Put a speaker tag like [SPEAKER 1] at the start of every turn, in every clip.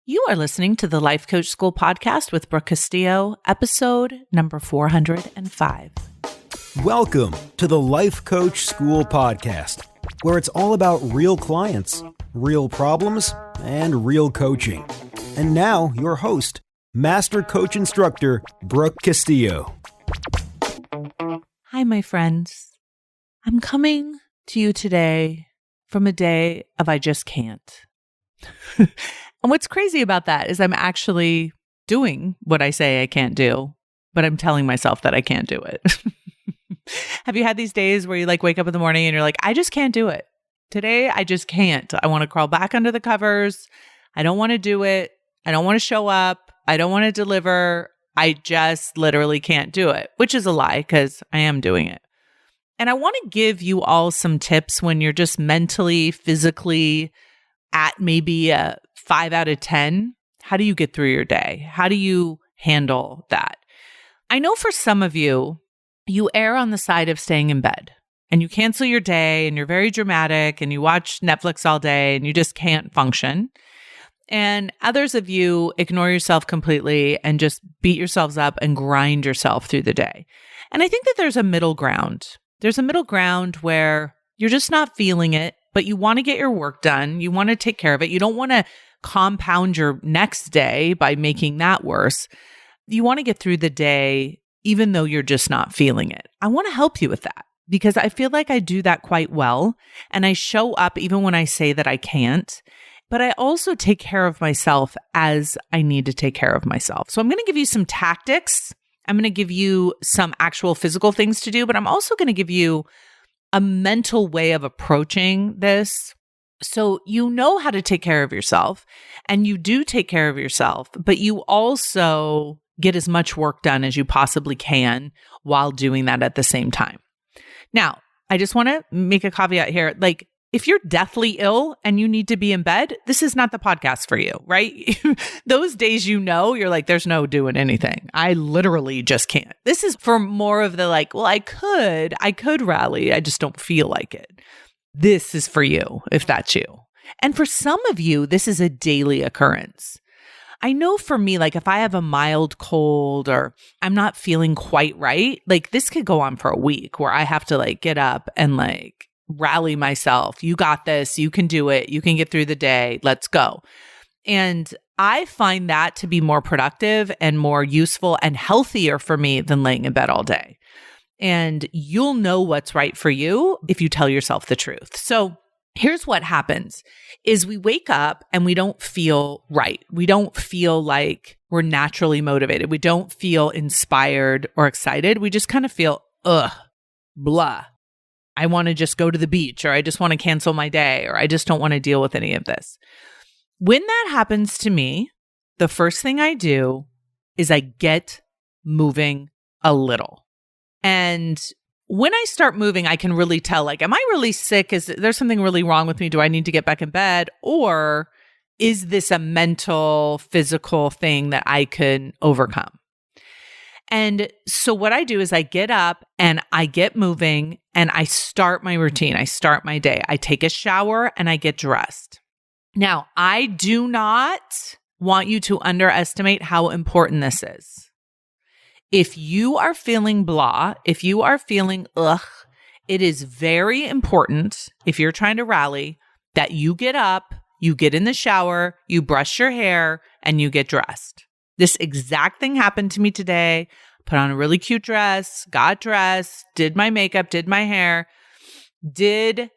[SPEAKER 1] You are listening to the Life Coach School podcast with Brooke Castillo, episode number 405.
[SPEAKER 2] Welcome to the Life Coach School podcast, where it's all about real clients, real problems, and real coaching. And now, your host, Master Coach Instructor, Brooke Castillo.
[SPEAKER 1] Hi, my friends. I'm coming to you today from a day of I just can't. And what's crazy about that is I'm actually doing what I say I can't do, but I'm telling myself that I can't do it. Have you had these days where you wake up in the morning and you're like, I just can't do it. Today, I just can't. I want to crawl back under the covers. I don't want to do it. I don't want to show up. I don't want to deliver. I just literally can't do it, which is a lie because I am doing it. And I want to give you all some tips when you're just mentally, physically at maybe a 5 out of 10. How do you get through your day? How do you handle that? I know for some of you, you err on the side of staying in bed and you cancel your day and you're very dramatic and you watch Netflix all day and you just can't function. And others of you ignore yourself completely and just beat yourselves up and grind yourself through the day. And I think that there's a middle ground. There's a middle ground where you're just not feeling it, but you want to get your work done. You want to take care of it. You don't want to compound your next day by making that worse. You want to get through the day, even though you're just not feeling it. I want to help you with that because I feel like I do that quite well. And I show up even when I say that I can't, but I also take care of myself as I need to take care of myself. So I'm going to give you some tactics. I'm going to give you some actual physical things to do, but I'm also going to give you a mental way of approaching this. So you know how to take care of yourself and you do take care of yourself, but you also get as much work done as you possibly can while doing that at the same time. Now, I just want to make a caveat here. If you're deathly ill and you need to be in bed, this is not the podcast for you, right? Those days, you're like, there's no doing anything. I literally just can't. This is for more of the I could rally. I just don't feel like it. This is for you, if that's you. And for some of you, this is a daily occurrence. I know for me, if I have a mild cold or I'm not feeling quite right, this could go on for a week where I have to get up and rally myself. You got this. You can do it. You can get through the day. Let's go. And I find that to be more productive and more useful and healthier for me than laying in bed all day. And you'll know what's right for you if you tell yourself the truth. So here's what happens is we wake up and we don't feel right. We don't feel like we're naturally motivated. We don't feel inspired or excited. We just kind of feel, blah. I want to just go to the beach, or I just want to cancel my day, or I just don't want to deal with any of this. When that happens to me, the first thing I do is I get moving a little. And when I start moving, I can really tell, am I really sick? Is there something really wrong with me? Do I need to get back in bed? Or is this a mental, physical thing that I can overcome? And so what I do is I get up and I get moving and I start my routine. I start my day. I take a shower and I get dressed. Now, I do not want you to underestimate how important this is. If you are feeling blah, if you are feeling it is very important, if you're trying to rally, that you get up, you get in the shower, you brush your hair, and you get dressed. This exact thing happened to me today. Put on a really cute dress, got dressed, did my makeup, did my hair, did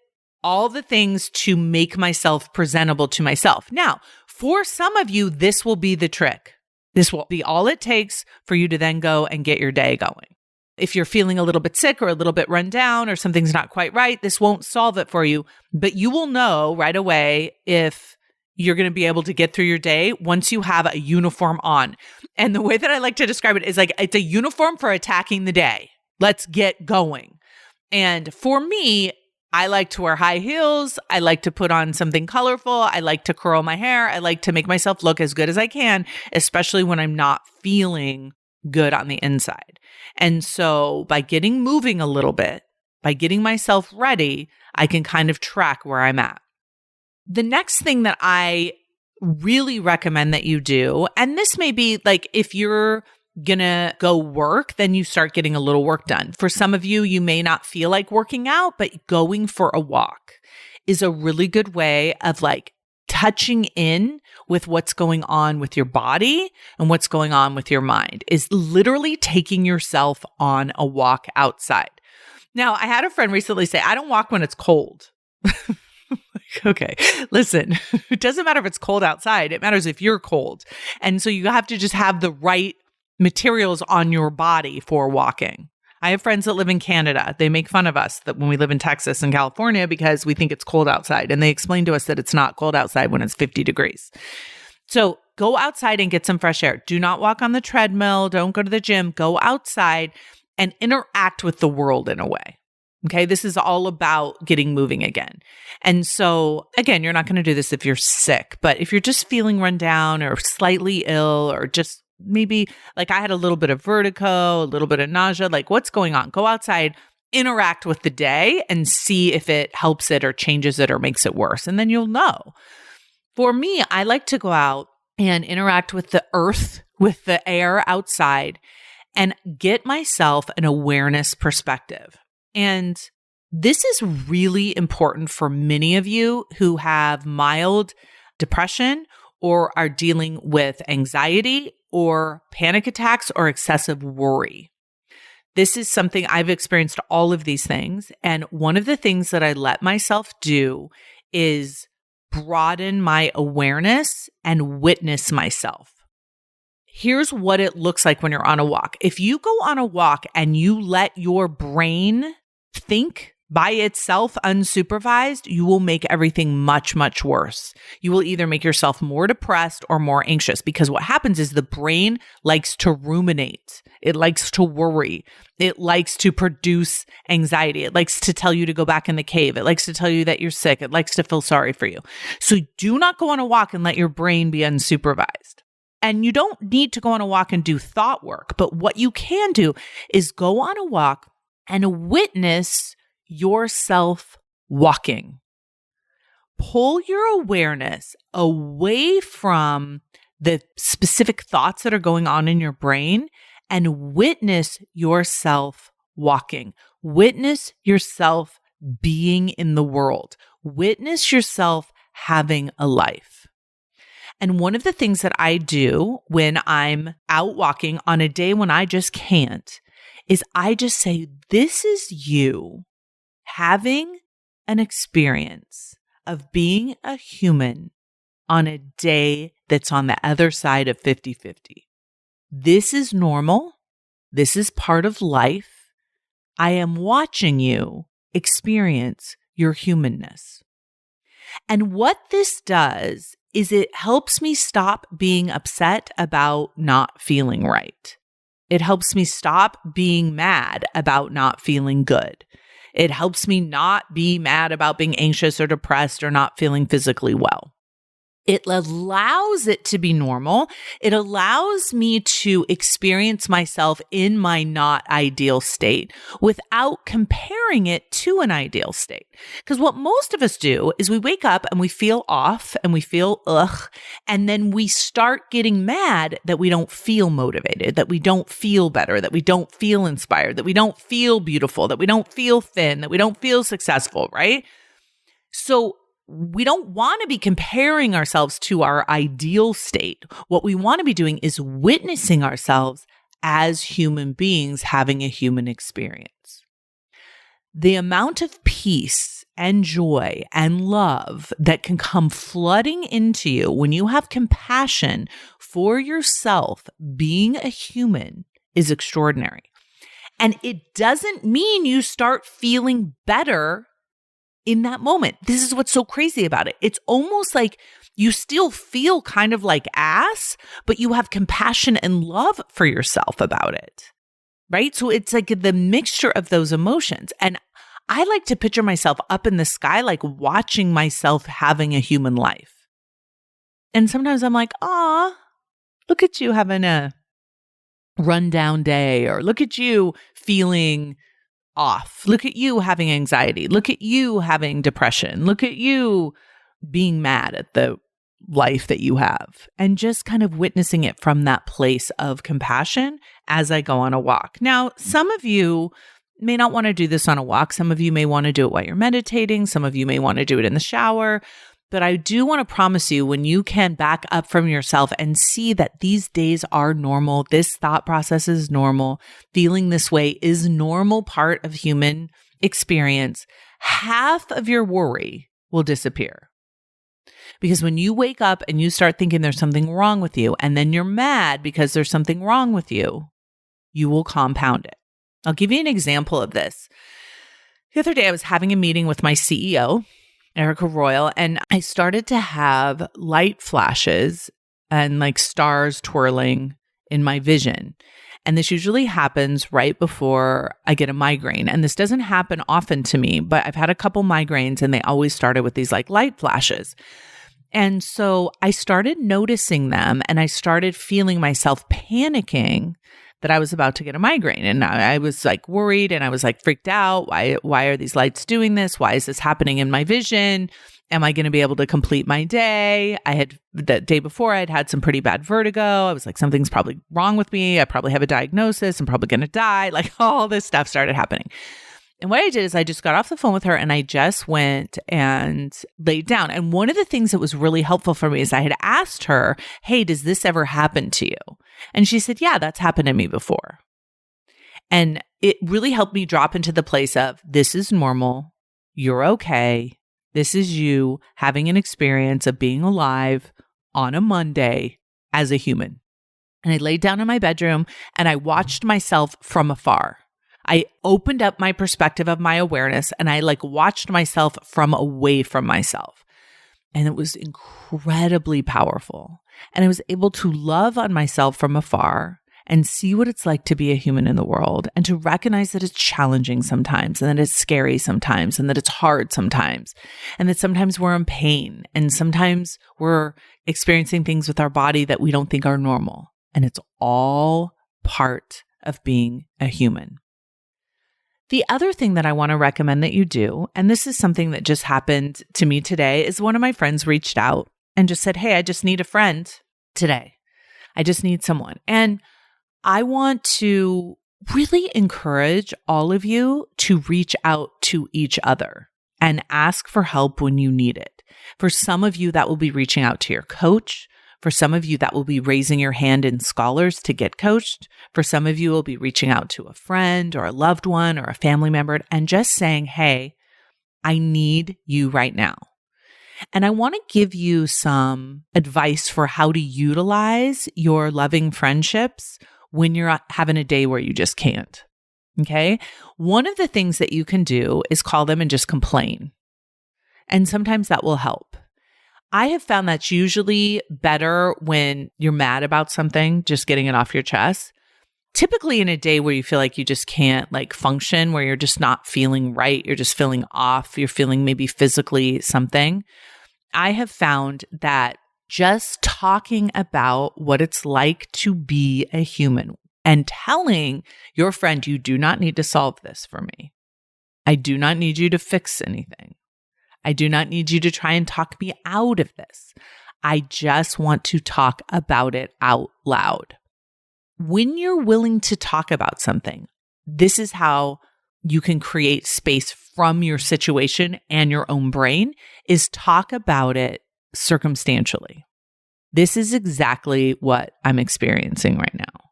[SPEAKER 1] all the things to make myself presentable to myself. Now, for some of you, this will be the trick. This will be all it takes for you to then go and get your day going. If you're feeling a little bit sick or a little bit run down or something's not quite right, this won't solve it for you, but you will know right away if you're going to be able to get through your day once you have a uniform on. And the way that I like to describe it is it's a uniform for attacking the day. Let's get going. And for me, I like to wear high heels. I like to put on something colorful. I like to curl my hair. I like to make myself look as good as I can, especially when I'm not feeling good on the inside. And so by getting moving a little bit, by getting myself ready, I can kind of track where I'm at. The next thing that I really recommend that you do, and this may be like if you're gonna go work, then you start getting a little work done. For some of you, you may not feel like working out, but going for a walk is a really good way of like touching in with what's going on with your body and what's going on with your mind, is literally taking yourself on a walk outside. Now, I had a friend recently say, I don't walk when it's cold. Okay, listen, it doesn't matter if it's cold outside. It matters if you're cold. And so you have to just have the right materials on your body for walking. I have friends that live in Canada. They make fun of us that when we live in Texas and California because we think it's cold outside. And they explain to us that it's not cold outside when it's 50 degrees. So go outside and get some fresh air. Do not walk on the treadmill. Don't go to the gym. Go outside and interact with the world in a way. Okay, this is all about getting moving again. And so, again, you're not going to do this if you're sick, but if you're just feeling run down or slightly ill or just maybe like I had a little bit of vertigo, a little bit of nausea, like what's going on? Go outside, interact with the day and see if it helps it or changes it or makes it worse. And then you'll know. For me, I like to go out and interact with the earth, with the air outside, and get myself an awareness perspective. And this is really important for many of you who have mild depression or are dealing with anxiety or panic attacks or excessive worry. This is something I've experienced, all of these things. And one of the things that I let myself do is broaden my awareness and witness myself. Here's what it looks like when you're on a walk. If you go on a walk and you let your brain think by itself unsupervised, you will make everything much, much worse. You will either make yourself more depressed or more anxious, because what happens is the brain likes to ruminate. It likes to worry. It likes to produce anxiety. It likes to tell you to go back in the cave. It likes to tell you that you're sick. It likes to feel sorry for you. So do not go on a walk and let your brain be unsupervised. And you don't need to go on a walk and do thought work, but what you can do is go on a walk and witness yourself walking. Pull your awareness away from the specific thoughts that are going on in your brain and witness yourself walking. Witness yourself being in the world. Witness yourself having a life. And one of the things that I do when I'm out walking on a day when I just can't is I just say, this is you having an experience of being a human on a day that's on the other side of 50-50. This is normal. This is part of life. I am watching you experience your humanness. And what this does is it helps me stop being upset about not feeling right. It helps me stop being mad about not feeling good. It helps me not be mad about being anxious or depressed or not feeling physically well. It allows it to be normal. It allows me to experience myself in my not ideal state without comparing it to an ideal state. Because what most of us do is we wake up and we feel off and we feel ugh, and then we start getting mad that we don't feel motivated, that we don't feel better, that we don't feel inspired, that we don't feel beautiful, that we don't feel thin, that we don't feel successful, right? So we don't want to be comparing ourselves to our ideal state. What we want to be doing is witnessing ourselves as human beings having a human experience. The amount of peace and joy and love that can come flooding into you when you have compassion for yourself being a human is extraordinary. And it doesn't mean you start feeling better in that moment. This is what's so crazy about it. It's almost like you still feel kind of like ass, but you have compassion and love for yourself about it, right? So it's like the mixture of those emotions. And I like to picture myself up in the sky, like watching myself having a human life. And sometimes I'm like, aw, look at you having a rundown day, or look at you feeling off. Look at you having anxiety. Look at you having depression. Look at you being mad at the life that you have, and just kind of witnessing it from that place of compassion as I go on a walk. Now, some of you may not want to do this on a walk. Some of you may want to do it while you're meditating. Some of you may want to do it in the shower. But I do want to promise you, when you can back up from yourself and see that these days are normal, this thought process is normal, feeling this way is normal part of human experience, half of your worry will disappear. Because when you wake up and you start thinking there's something wrong with you, and then you're mad because there's something wrong with you will compound it. I'll give you an example of this. The other day, I was having a meeting with my CEO, Erica Royal, and I started to have light flashes and like stars twirling in my vision. And this usually happens right before I get a migraine. And this doesn't happen often to me, but I've had a couple migraines and they always started with these like light flashes. And so I started noticing them and I started feeling myself panicking that I was about to get a migraine. And I was like worried and I was like freaked out. Why are these lights doing this? Why is this happening in my vision? Am I going to be able to complete my day? The day before, I'd had some pretty bad vertigo. I was like, something's probably wrong with me. I probably have a diagnosis. I'm probably going to die. Like all this stuff started happening. And what I did is I just got off the phone with her and I just went and laid down. And one of the things that was really helpful for me is I had asked her, hey, does this ever happen to you? And she said, yeah, that's happened to me before. And it really helped me drop into the place of, this is normal. You're okay. This is you having an experience of being alive on a Monday as a human. And I laid down in my bedroom and I watched myself from afar. I opened up my perspective of my awareness and I like watched myself from away from myself. And it was incredibly powerful. And I was able to love on myself from afar and see what it's like to be a human in the world and to recognize that it's challenging sometimes and that it's scary sometimes and that it's hard sometimes and that sometimes we're in pain and sometimes we're experiencing things with our body that we don't think are normal. And it's all part of being a human. The other thing that I want to recommend that you do, and this is something that just happened to me today, is one of my friends reached out and just said, hey, I just need a friend today. I just need someone. And I want to really encourage all of you to reach out to each other and ask for help when you need it. For some of you, that will be reaching out to your coach. For some of you, that will be raising your hand in scholars to get coached. For some of you, it will be reaching out to a friend or a loved one or a family member and just saying, hey, I need you right now. And I want to give you some advice for how to utilize your loving friendships when you're having a day where you just can't. Okay? One of the things that you can do is call them and just complain. And sometimes that will help. I have found that's usually better when you're mad about something, just getting it off your chest. Typically in a day where you feel like you just can't like function, where you're just not feeling right, you're just feeling off, you're feeling maybe physically something. I have found that just talking about what it's like to be a human and telling your friend, you do not need to solve this for me. I do not need you to fix anything. I do not need you to try and talk me out of this. I just want to talk about it out loud. When you're willing to talk about something, this is how you can create space from your situation and your own brain, is talk about it circumstantially. This is exactly what I'm experiencing right now.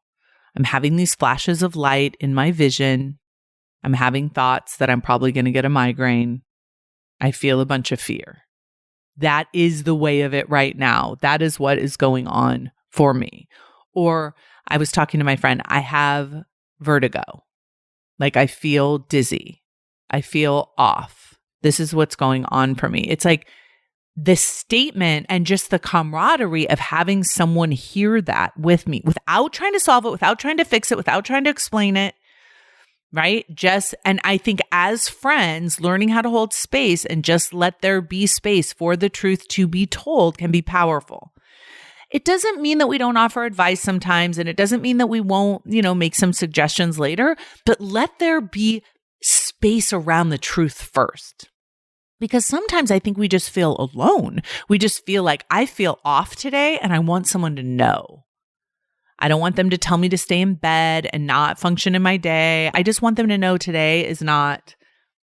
[SPEAKER 1] I'm having these flashes of light in my vision. I'm having thoughts that I'm probably going to get a migraine. I feel a bunch of fear. That is the way of it right now. That is what is going on for me. Or I was talking to my friend, I have vertigo. Like I feel dizzy. I feel off. This is what's going on for me. It's like this statement and just the camaraderie of having someone hear that with me without trying to solve it, without trying to fix it, without trying to explain it. Right? And I think as friends, learning how to hold space and just let there be space for the truth to be told can be powerful. It doesn't mean that we don't offer advice sometimes, and it doesn't mean that we won't, make some suggestions later, but let there be space around the truth first. Because sometimes I think we just feel alone. We just feel like I feel off today and I want someone to know. I don't want them to tell me to stay in bed and not function in my day. I just want them to know today is not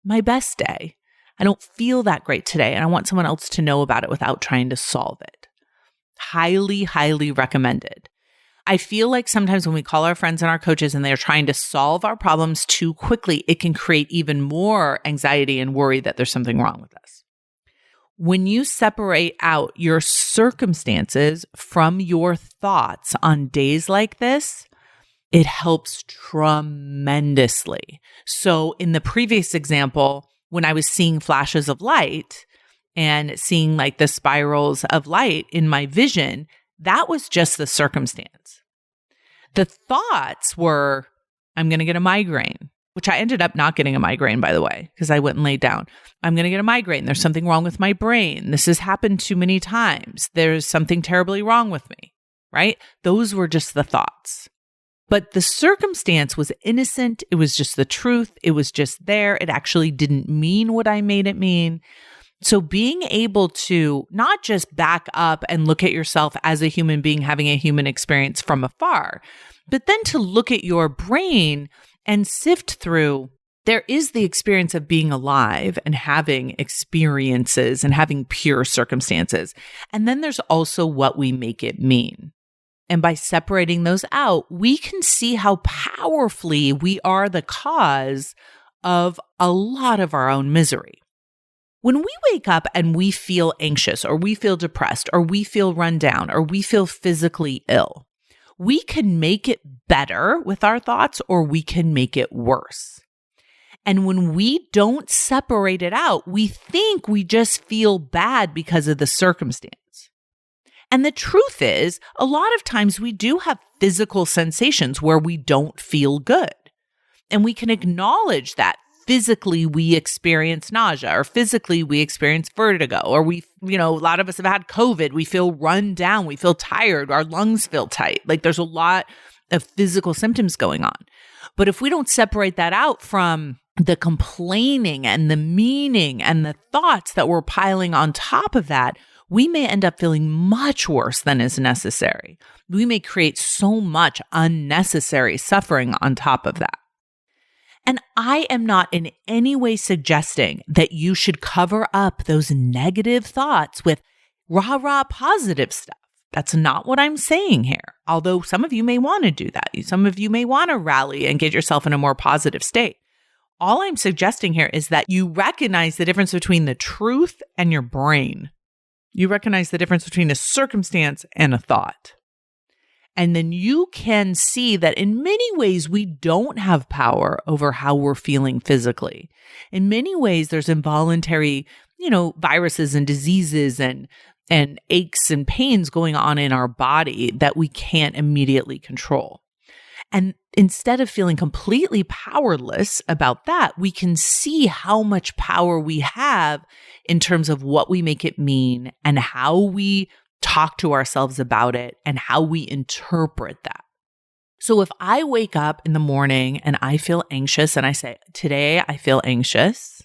[SPEAKER 1] my best day. I don't feel that great today and I want someone else to know about it without trying to solve it. Highly, highly recommended. I feel like sometimes when we call our friends and our coaches and they're trying to solve our problems too quickly, it can create even more anxiety and worry that there's something wrong with us. When you separate out your circumstances from your thoughts on days like this, it helps tremendously. So in the previous example, when I was seeing flashes of light and seeing like the spirals of light in my vision, that was just the circumstance. The thoughts were, I'm going to get a migraine, which I ended up not getting a migraine, by the way, because I went and laid down. I'm going to get a migraine. There's something wrong with my brain. This has happened too many times. There's something terribly wrong with me, right? Those were just the thoughts. But the circumstance was innocent. It was just the truth. It was just there. It actually didn't mean what I made it mean. So being able to not just back up and look at yourself as a human being having a human experience from afar, but then to look at your brain and sift through, there is the experience of being alive and having experiences and having pure circumstances. And then there's also what we make it mean. And by separating those out, we can see how powerfully we are the cause of a lot of our own misery. When we wake up and we feel anxious or we feel depressed or we feel run down or we feel physically ill, we can make it better with our thoughts or we can make it worse. And when we don't separate it out, we think we just feel bad because of the circumstance. And the truth is, a lot of times we do have physical sensations where we don't feel good. And we can acknowledge that physically we experience nausea or physically we experience vertigo or a lot of us have had COVID. We feel run down. We feel tired. Our lungs feel tight. Like there's a lot of physical symptoms going on. But if we don't separate that out from the complaining and the meaning and the thoughts that we're piling on top of that, we may end up feeling much worse than is necessary. We may create so much unnecessary suffering on top of that. And I am not in any way suggesting that you should cover up those negative thoughts with rah-rah positive stuff. That's not what I'm saying here. Although some of you may want to do that. Some of you may want to rally and get yourself in a more positive state. All I'm suggesting here is that you recognize the difference between the truth and your brain. You recognize the difference between a circumstance and a thought. And then you can see that in many ways, we don't have power over how we're feeling physically. In many ways, there's involuntary, viruses and diseases and aches and pains going on in our body that we can't immediately control. And instead of feeling completely powerless about that, we can see how much power we have in terms of what we make it mean and how we talk to ourselves about it and how we interpret that. So if I wake up in the morning and I feel anxious and I say, today I feel anxious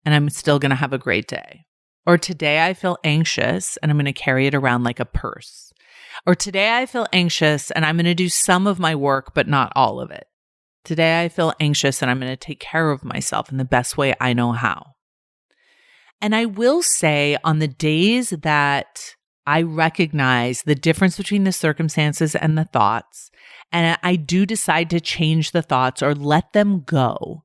[SPEAKER 1] and I'm still going to have a great day. Or today I feel anxious and I'm going to carry it around like a purse. Or today I feel anxious and I'm going to do some of my work, but not all of it. Today I feel anxious and I'm going to take care of myself in the best way I know how. And I will say on the days that I recognize the difference between the circumstances and the thoughts, and I do decide to change the thoughts or let them go,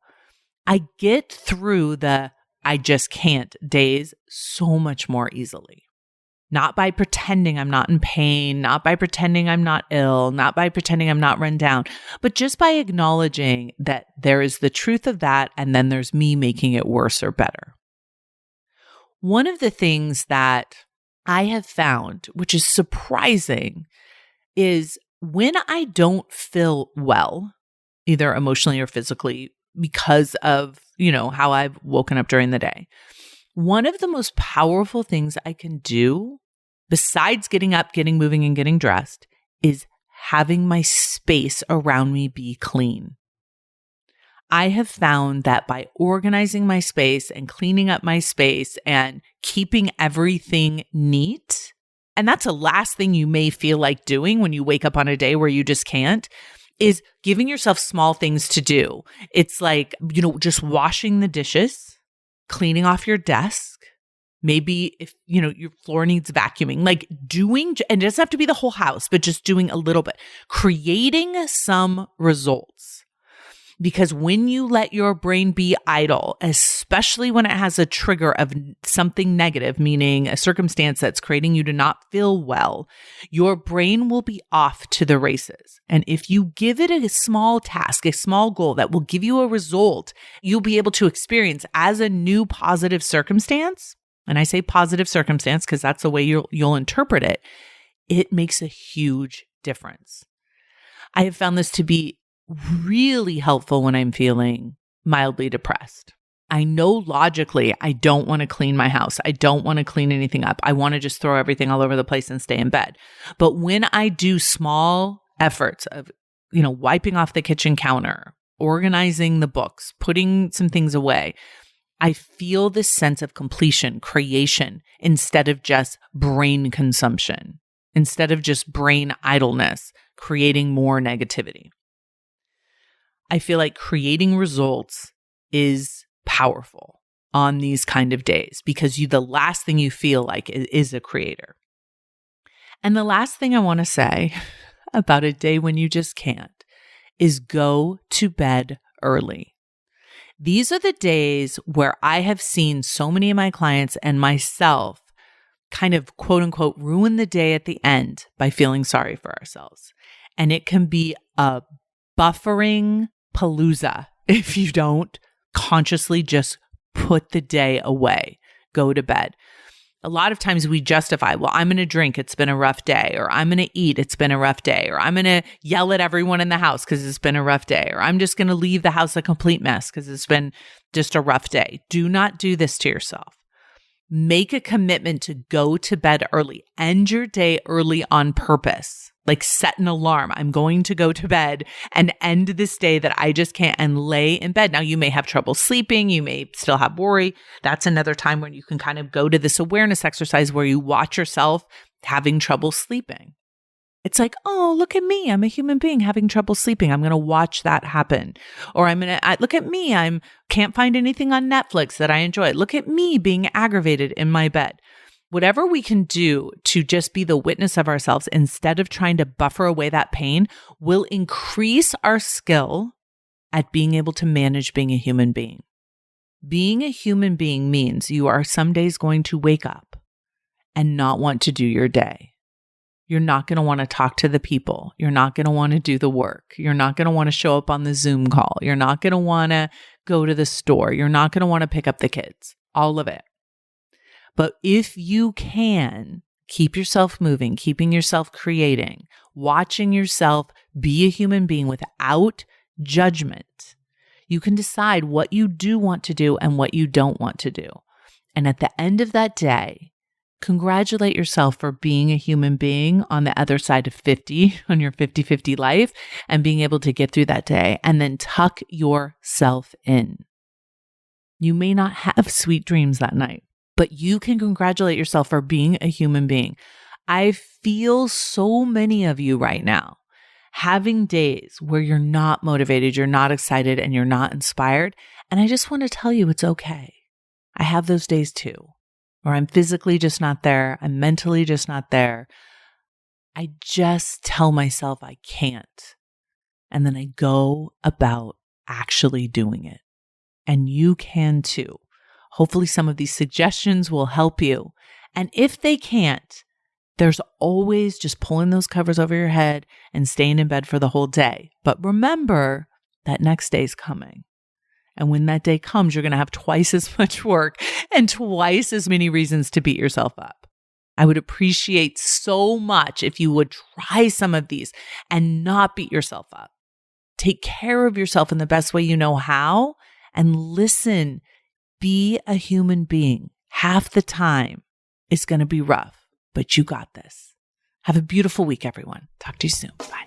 [SPEAKER 1] I get through the I just can't days so much more easily. Not by pretending I'm not in pain, not by pretending I'm not ill, not by pretending I'm not run down, but just by acknowledging that there is the truth of that and then there's me making it worse or better. One of the things that I have found, which is surprising, is when I don't feel well, either emotionally or physically, because of, how I've woken up during the day, one of the most powerful things I can do, besides getting up, getting moving, and getting dressed, is having my space around me be clean. I have found that by organizing my space and cleaning up my space and keeping everything neat, and that's the last thing you may feel like doing when you wake up on a day where you just can't, is giving yourself small things to do. It's like, just washing the dishes, cleaning off your desk. Maybe if, your floor needs vacuuming, like doing, and it doesn't have to be the whole house, but just doing a little bit, creating some results. Because when you let your brain be idle, especially when it has a trigger of something negative, meaning a circumstance that's creating you to not feel well, your brain will be off to the races. And if you give it a small task, a small goal that will give you a result, you'll be able to experience as a new positive circumstance. And I say positive circumstance because that's the way you'll interpret it. It makes a huge difference. I have found this to be really helpful when I'm feeling mildly depressed. I know logically I don't want to clean my house. I don't want to clean anything up. I want to just throw everything all over the place and stay in bed. But when I do small efforts of, wiping off the kitchen counter, organizing the books, putting some things away, I feel this sense of completion, creation, instead of just brain consumption, instead of just brain idleness, creating more negativity. I feel like creating results is powerful on these kind of days because the last thing you feel like is a creator. And the last thing I want to say about a day when you just can't is go to bed early. These are the days where I have seen so many of my clients and myself kind of quote unquote ruin the day at the end by feeling sorry for ourselves. And it can be a buffering palooza if you don't consciously just put the day away, go to bed. A lot of times we justify, well, I'm going to drink, it's been a rough day, or I'm going to eat, it's been a rough day, or I'm going to yell at everyone in the house because it's been a rough day, or I'm just going to leave the house a complete mess because it's been just a rough day. Do not do this to yourself. Make a commitment to go to bed early. End your day early on purpose. Like set an alarm. I'm going to go to bed and end this day that I just can't and lay in bed. Now you may have trouble sleeping. You may still have worry. That's another time when you can kind of go to this awareness exercise where you watch yourself having trouble sleeping. It's like, oh, look at me. I'm a human being having trouble sleeping. I'm going to watch that happen. Or look at me. Can't find anything on Netflix that I enjoy. Look at me being aggravated in my bed. Whatever we can do to just be the witness of ourselves instead of trying to buffer away that pain will increase our skill at being able to manage being a human being. Being a human being means you are some days going to wake up and not want to do your day. You're not going to want to talk to the people. You're not going to want to do the work. You're not going to want to show up on the Zoom call. You're not going to want to go to the store. You're not going to want to pick up the kids. All of it. But if you can keep yourself moving, keeping yourself creating, watching yourself be a human being without judgment, you can decide what you do want to do and what you don't want to do. And at the end of that day, congratulate yourself for being a human being on the other side of 50, on your 50-50 life, and being able to get through that day and then tuck yourself in. You may not have sweet dreams that night, but you can congratulate yourself for being a human being. I feel so many of you right now having days where you're not motivated, you're not excited, and you're not inspired. And I just want to tell you it's okay. I have those days too, where I'm physically just not there. I'm mentally just not there. I just tell myself I can't. And then I go about actually doing it. And you can too. Hopefully some of these suggestions will help you. And if they can't, there's always just pulling those covers over your head and staying in bed for the whole day. But remember that next day's coming. And when that day comes, you're going to have twice as much work and twice as many reasons to beat yourself up. I would appreciate so much if you would try some of these and not beat yourself up. Take care of yourself in the best way you know how and listen. Be a human being. Half the time it's going to be rough, but you got this. Have a beautiful week, everyone. Talk to you soon. Bye.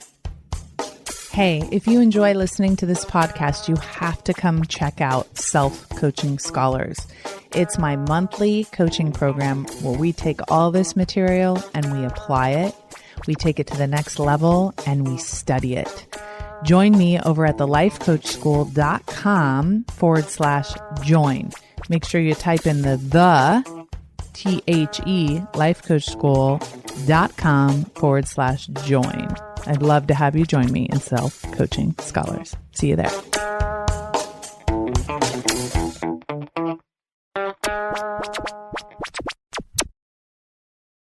[SPEAKER 1] Hey, if you enjoy listening to this podcast, you have to come check out Self-Coaching Scholars. It's my monthly coaching program where we take all this material and we apply it. We take it to the next level and we study it. Join me over at thelifecoachschool.com/join. Make sure you type in the lifecoachschool.com/join. I'd love to have you join me in Self-Coaching Scholars. See you there.